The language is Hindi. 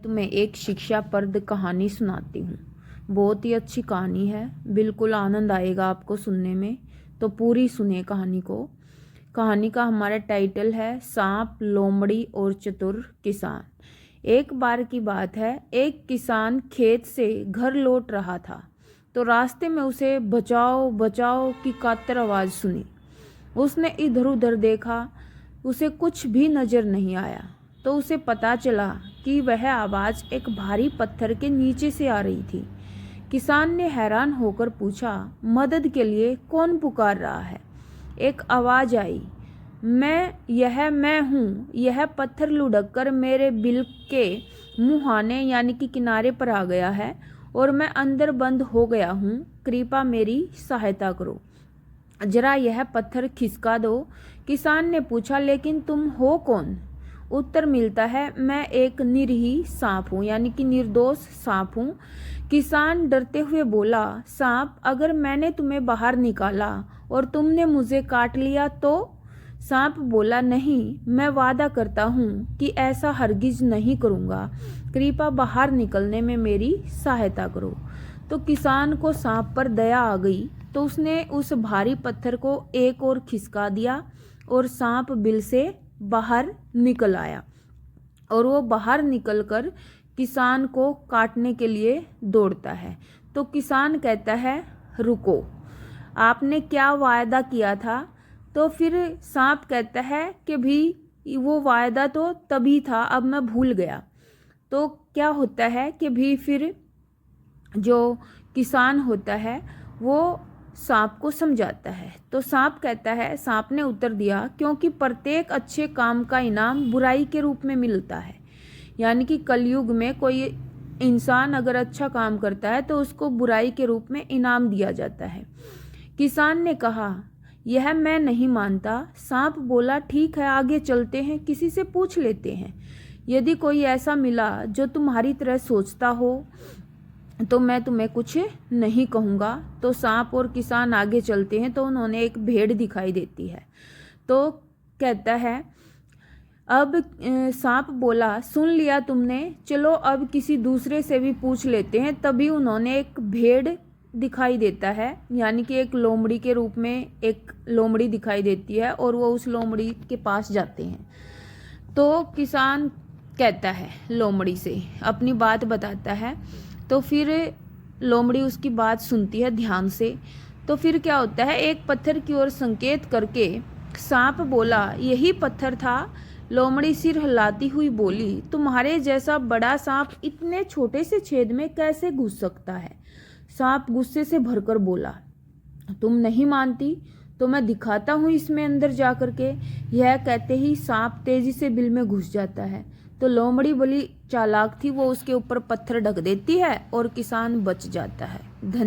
तुम्हें एक शिक्षाप्रद कहानी सुनाती हूँ। बहुत ही अच्छी कहानी है, बिल्कुल आनंद आएगा आपको सुनने में, तो पूरी सुनिए कहानी को। कहानी का हमारा टाइटल है सांप, लोमड़ी और चतुर किसान। एक बार की बात है, एक किसान खेत से घर लौट रहा था तो रास्ते में उसे बचाओ बचाओ की कातर आवाज़ सुनी। उसने इधर उधर देखा, उसे कुछ भी नजर नहीं आया तो उसे पता चला कि वह आवाज़ एक भारी पत्थर के नीचे से आ रही थी। किसान ने हैरान होकर पूछा, मदद के लिए कौन पुकार रहा है? एक आवाज़ आई, मैं हूँ। यह पत्थर लुढ़क कर मेरे बिल के मुहाने यानी कि किनारे पर आ गया है और मैं अंदर बंद हो गया हूँ। कृपा मेरी सहायता करो, जरा यह पत्थर खिसका दो। किसान ने पूछा, लेकिन तुम हो कौन? उत्तर मिलता है, मैं एक निरीह सांप हूँ यानी कि निर्दोष सांप हूँ। किसान डरते हुए बोला, सांप, अगर मैंने तुम्हें बाहर निकाला और तुमने मुझे काट लिया तो? सांप बोला, नहीं, मैं वादा करता हूँ कि ऐसा हरगिज नहीं करूँगा। कृपा बाहर निकलने में मेरी सहायता करो। तो किसान को सांप पर दया आ गई तो उसने उस भारी पत्थर को एक और खिसका दिया और सांप बिल से बाहर निकल आया और वो बाहर निकलकर किसान को काटने के लिए दौड़ता है। तो किसान कहता है, रुको, आपने क्या वायदा किया था? तो फिर सांप कहता है कि भी वो वायदा तो तभी था, अब मैं भूल गया। तो क्या होता है कि भी फिर जो किसान होता है वो सांप को समझाता है। तो सांप कहता है, सांप ने उत्तर दिया, क्योंकि प्रत्येक अच्छे काम का इनाम बुराई के रूप में मिलता है। यानी कि कलयुग में कोई इंसान अगर अच्छा काम करता है तो उसको बुराई के रूप में इनाम दिया जाता है। किसान ने कहा, यह मैं नहीं मानता। सांप बोला, ठीक है, आगे चलते हैं, किसी से पूछ लेते हैं। यदि कोई ऐसा मिला जो तुम्हारी तरह सोचता हो तो मैं तुम्हें कुछ नहीं कहूँगा। तो सांप और किसान आगे चलते हैं तो उन्होंने एक भेड़ दिखाई देती है। तो कहता है, अब सांप बोला, सुन लिया तुमने, चलो अब किसी दूसरे से भी पूछ लेते हैं। तभी उन्होंने एक भेड़ दिखाई देता है, यानी कि एक लोमड़ी के रूप में एक लोमड़ी दिखाई देती है और वो उस लोमड़ी के पास जाते हैं। तो किसान कहता है लोमड़ी से, अपनी बात बताता है। तो फिर लोमड़ी उसकी बात सुनती है ध्यान से। तो फिर क्या होता है, एक पत्थर की ओर संकेत करके सांप बोला, यही पत्थर था। लोमड़ी सिर हिलाती हुई बोली, तुम्हारे जैसा बड़ा सांप इतने छोटे से छेद में कैसे घुस सकता है? सांप गुस्से से भरकर बोला, तुम नहीं मानती तो मैं दिखाता हूँ इसमें अंदर जा करके। यह कहते ही सांप तेजी से बिल में घुस जाता है। तो लोमड़ी बड़ी चालाक थी, वो उसके ऊपर पत्थर ढक देती है और किसान बच जाता है। धन्यवाद।